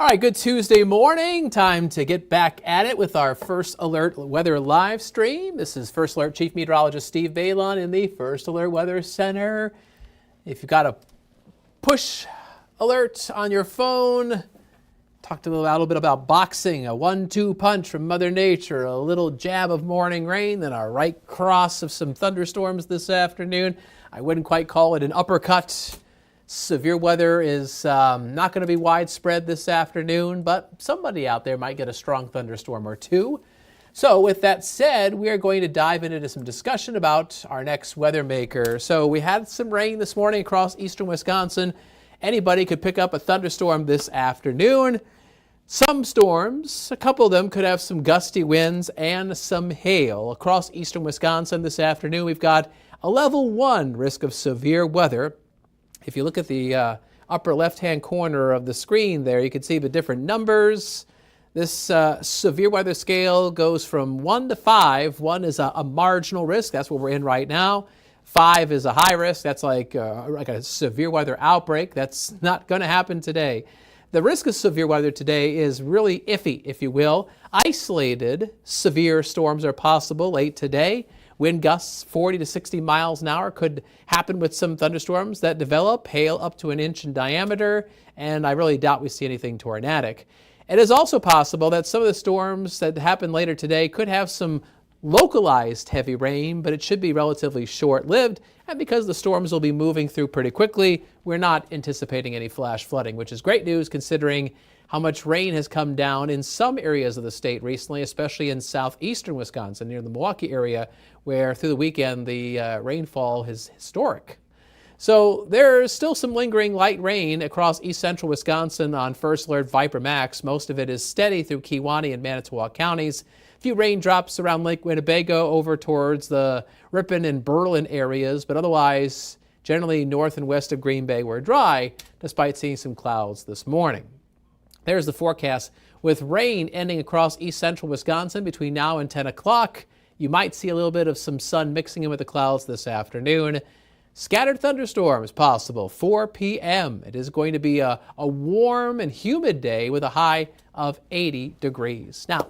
All right, good Tuesday morning. Time to get back at it with our First Alert Weather live stream. This is First Alert Chief Meteorologist Steve Beylon in the First Alert Weather Center. If you've got a push alert on your phone, talked a little bit about boxing, a 1-2 punch from Mother Nature, a little jab of morning rain, then a right cross of some thunderstorms this afternoon. I wouldn't quite call it an uppercut. Severe weather is not going to be widespread this afternoon, but somebody out there might get a strong thunderstorm or two. So with that said, we are going to dive into some discussion about our next weather maker. So we had some rain this morning across eastern Wisconsin. Anybody could pick up a thunderstorm this afternoon. Some storms, a couple of them could have some gusty winds and some hail. Across eastern Wisconsin this afternoon, we've got a level 1 risk of severe weather. If you look at the upper left-hand corner of the screen there, you can see the different numbers. This severe weather scale goes from 1 to 5. 1 is a marginal risk. That's what we're in right now. 5 is a high risk. That's like a severe weather outbreak. That's not going to happen today. The risk of severe weather today is really iffy, if you will. Isolated severe storms are possible late today. Wind gusts 40 to 60 miles an hour could happen with some thunderstorms that develop, hail up to 1 inch in diameter, and I really doubt we see anything tornadic. It is also possible that some of the storms that happen later today could have some localized heavy rain, but it should be relatively short-lived, and because the storms will be moving through pretty quickly, we're not anticipating any flash flooding, which is great news considering how much rain has come down in some areas of the state recently, especially in southeastern Wisconsin, near the Milwaukee area, where through the weekend the rainfall is historic. So there's still some lingering light rain across east central Wisconsin on First Alert Viper Max. Most of it is steady through Kewaunee and Manitowoc counties. A few raindrops around Lake Winnebago over towards the Ripon and Berlin areas, but otherwise generally north and west of Green Bay we're dry, despite seeing some clouds this morning. There's the forecast with rain ending across east central Wisconsin between now and 10 o'clock. You might see a little bit of some sun mixing in with the clouds this afternoon. Scattered thunderstorms possible 4 p.m. It is going to be a warm and humid day with a high of 80 degrees. Now,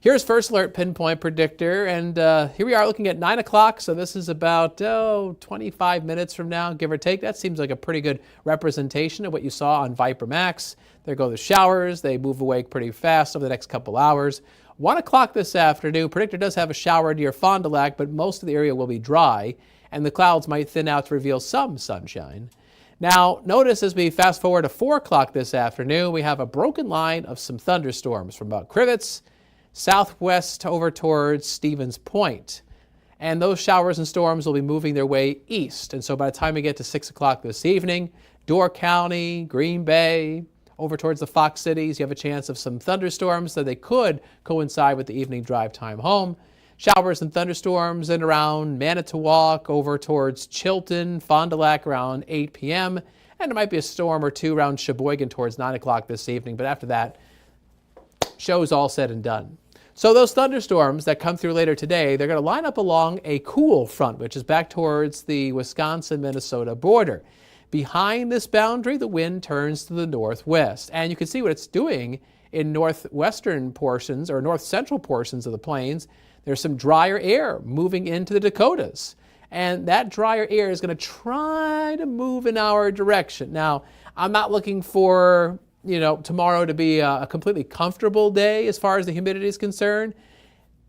here's First Alert Pinpoint Predictor, and here we are looking at 9 o'clock, so this is about 25 minutes from now, give or take. That seems like a pretty good representation of what you saw on Viper Max. There go the showers. They move away pretty fast over the next couple hours. 1 o'clock this afternoon, Predictor does have a shower near Fond du Lac, but most of the area will be dry, and the clouds might thin out to reveal some sunshine. Now, notice as we fast forward to 4 o'clock this afternoon, we have a broken line of some thunderstorms from about Crivets, southwest over towards Stevens Point. And those showers and storms will be moving their way east. And so by the time we get to 6 o'clock this evening, Door County, Green Bay, over towards the Fox Cities, you have a chance of some thunderstorms, so they could coincide with the evening drive time home. Showers and thunderstorms in around Manitowoc, over towards Chilton, Fond du Lac around 8 p.m. And there might be a storm or two around Sheboygan towards 9 o'clock this evening. But after that, show's all said and done. So those thunderstorms that come through later today, they're going to line up along a cool front, which is back towards the Wisconsin-Minnesota border. Behind this boundary, the wind turns to the northwest. And you can see what it's doing in northwestern portions or north central portions of the plains. There's some drier air moving into the Dakotas. And that drier air is going to try to move in our direction. Now, I'm not looking for tomorrow to be a completely comfortable day as far as the humidity is concerned.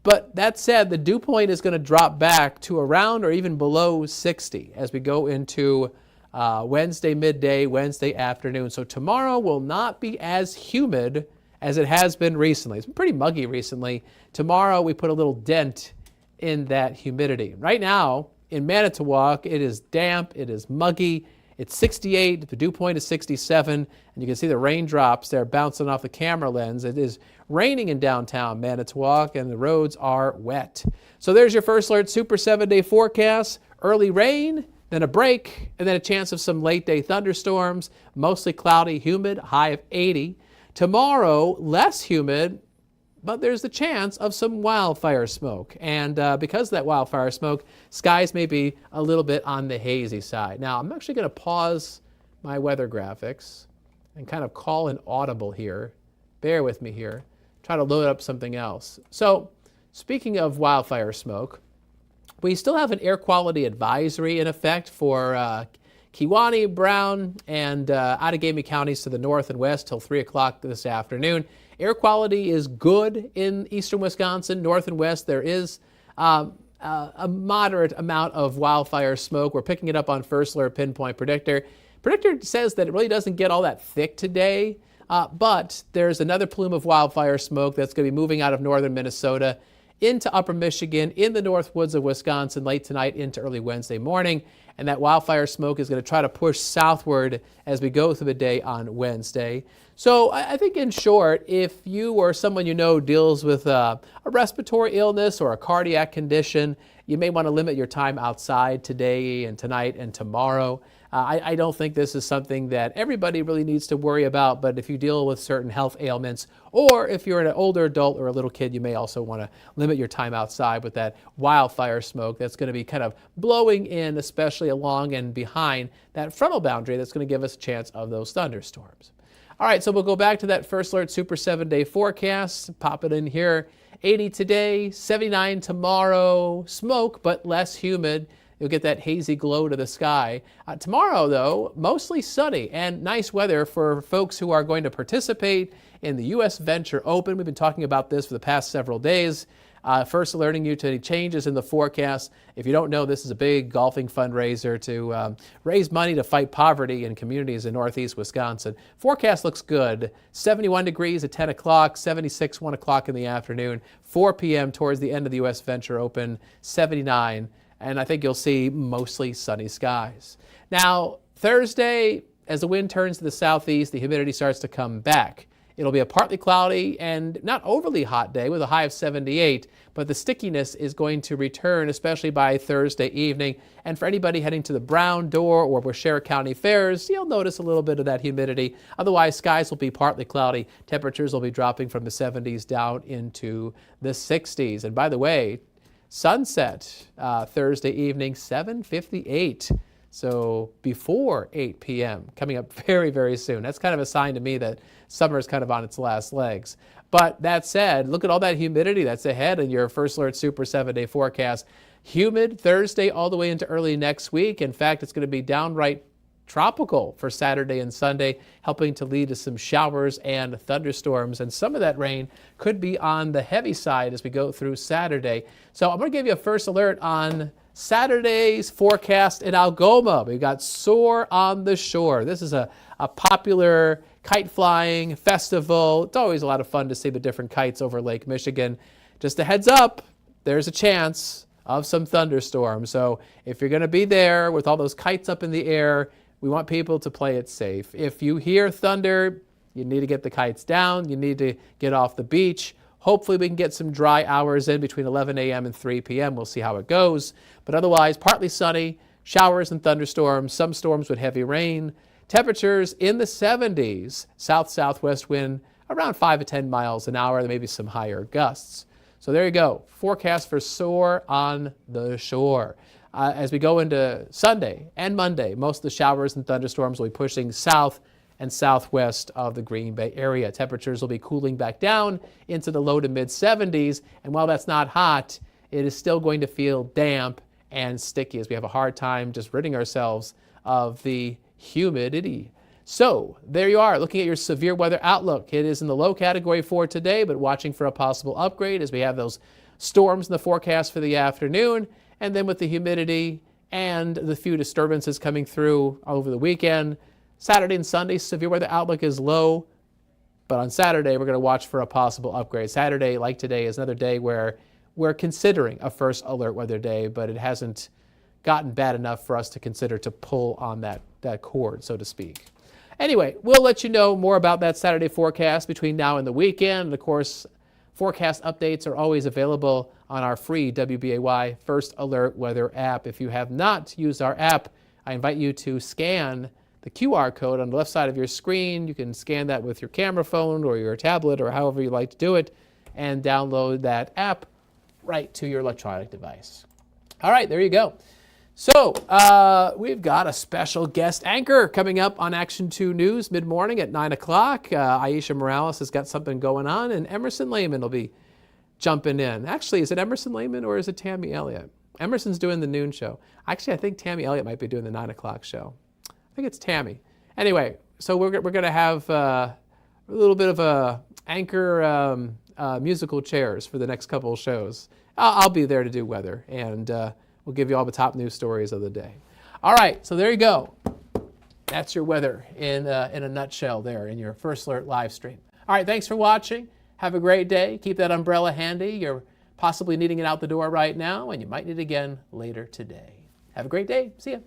But that said, the dew point is going to drop back to around or even below 60 as we go into Wednesday midday, Wednesday afternoon. So tomorrow will not be as humid as it has been recently. It's been pretty muggy recently. Tomorrow we put a little dent in that humidity. Right now in Manitowoc, it is damp, it is muggy. It's 68, the dew point is 67, and you can see the raindrops there bouncing off the camera lens. It is raining in downtown Manitowoc, and the roads are wet. So there's your First Alert Super 7-day forecast. Early rain, then a break, and then a chance of some late-day thunderstorms. Mostly cloudy, humid, high of 80. Tomorrow, less humid, but there's the chance of some wildfire smoke. And because of that wildfire smoke, skies may be a little bit on the hazy side. Now, I'm actually going to pause my weather graphics and kind of call an audible here Bear with me here. Try to load up something else. So speaking of wildfire smoke, we still have an air quality advisory in effect for Kewaunee, Brown, and Outagamie counties to the north and west till 3 o'clock this afternoon. Air quality is good in eastern Wisconsin. North and west, there is a moderate amount of wildfire smoke. We're picking it up on First Alert Pinpoint Predictor. Predictor says that it really doesn't get all that thick today, but there's another plume of wildfire smoke that's going to be moving out of northern Minnesota into upper Michigan, in the north woods of Wisconsin late tonight into early Wednesday morning. And that wildfire smoke is going to try to push southward as we go through the day on Wednesday. So I think in short, if you or someone you know deals with a respiratory illness or a cardiac condition, you may want to limit your time outside today and tonight and tomorrow. I don't think this is something that everybody really needs to worry about, but if you deal with certain health ailments, or if you're an older adult or a little kid, you may also want to limit your time outside with that wildfire smoke that's going to be kind of blowing in, especially along and behind that frontal boundary that's going to give us a chance of those thunderstorms. All right, so we'll go back to that First Alert Super 7-day forecast. Pop it in here. 80 today, 79 tomorrow. Smoke, but less humid. You'll get that hazy glow to the sky. Tomorrow, though, mostly sunny and nice weather for folks who are going to participate in the U.S. Venture Open. We've been talking about this for the past several days. First alerting you to any changes in the forecast. If you don't know, this is a big golfing fundraiser to raise money to fight poverty in communities in northeast Wisconsin. Forecast looks good. 71 degrees at 10 o'clock, 76 1 o'clock in the afternoon, 4 p.m. towards the end of the U.S. Venture Open, 79. And I think you'll see mostly sunny skies. Now, Thursday, as the wind turns to the southeast, the humidity starts to come back. It'll be a partly cloudy and not overly hot day with a high of 78, but the stickiness is going to return, especially by Thursday evening. And for anybody heading to the Brown, Door, or Waushara County fairs, you'll notice a little bit of that humidity. Otherwise, skies will be partly cloudy. Temperatures will be dropping from the 70s down into the 60s. And by the way, sunset Thursday evening, 7:58. So before 8 p.m., coming up very, very soon. That's kind of a sign to me that summer is kind of on its last legs. But that said, look at all that humidity that's ahead in your First Alert Super 7-day forecast. Humid Thursday all the way into early next week. In fact, it's going to be downright tropical for Saturday and Sunday, helping to lead to some showers and thunderstorms. And some of that rain could be on the heavy side as we go through Saturday. So I'm going to give you a first alert on Saturday's forecast in Algoma. We've got Soar on the Shore. This is a popular kite flying festival. It's always a lot of fun to see the different kites over Lake Michigan. Just a heads up, there's a chance of some thunderstorms. So if you're going to be there with all those kites up in the air, we want people to play it safe. If you hear thunder, you need to get the kites down. You need to get off the beach. Hopefully we can get some dry hours in between 11 a.m. and 3 p.m. We'll see how it goes. But otherwise, partly sunny, showers and thunderstorms, some storms with heavy rain. Temperatures in the 70s, south-southwest wind around 5 to 10 miles an hour. There may be some higher gusts. So there you go. Forecast for Soar on the Shore. As we go into Sunday and Monday, most of the showers and thunderstorms will be pushing south and southwest of the Green Bay area. Temperatures will be cooling back down into the low to mid 70s. And while that's not hot, it is still going to feel damp and sticky as we have a hard time just ridding ourselves of the humidity. So there you are, looking at your severe weather outlook. It is in the low category for today, but watching for a possible upgrade as we have those storms in the forecast for the afternoon. And then with the humidity and the few disturbances coming through over the weekend, Saturday and Sunday, severe weather outlook is low, but on Saturday, we're going to watch for a possible upgrade. Saturday, like today, is another day where we're considering a first alert weather day, but it hasn't gotten bad enough for us to consider to pull on that cord, so to speak. Anyway, we'll let you know more about that Saturday forecast between now and the weekend. And of course, forecast updates are always available on our free WBAY First Alert Weather app. If you have not used our app, I invite you to scan the QR code on the left side of your screen. You can scan that with your camera phone or your tablet or however you like to do it and download that app right to your electronic device. All right, there you go. So we've got a special guest anchor coming up on Action 2 News mid-morning at 9 o'clock. Aisha Morales has got something going on, and Emerson Lehman will be jumping in. Actually, is it Emerson Lehman or is it Tammy Elliott? Emerson's doing the noon show. Actually, I think Tammy Elliott might be doing the 9 o'clock show. I think it's Tammy. Anyway, so we're going to have a little bit of a anchor musical chairs for the next couple of shows. I'll be there to do weather, and we'll give you all the top news stories of the day. All right, so there you go. That's your weather in a nutshell there in your First Alert live stream. All right, thanks for watching. Have a great day. Keep that umbrella handy. You're possibly needing it out the door right now, and you might need it again later today. Have a great day. See ya.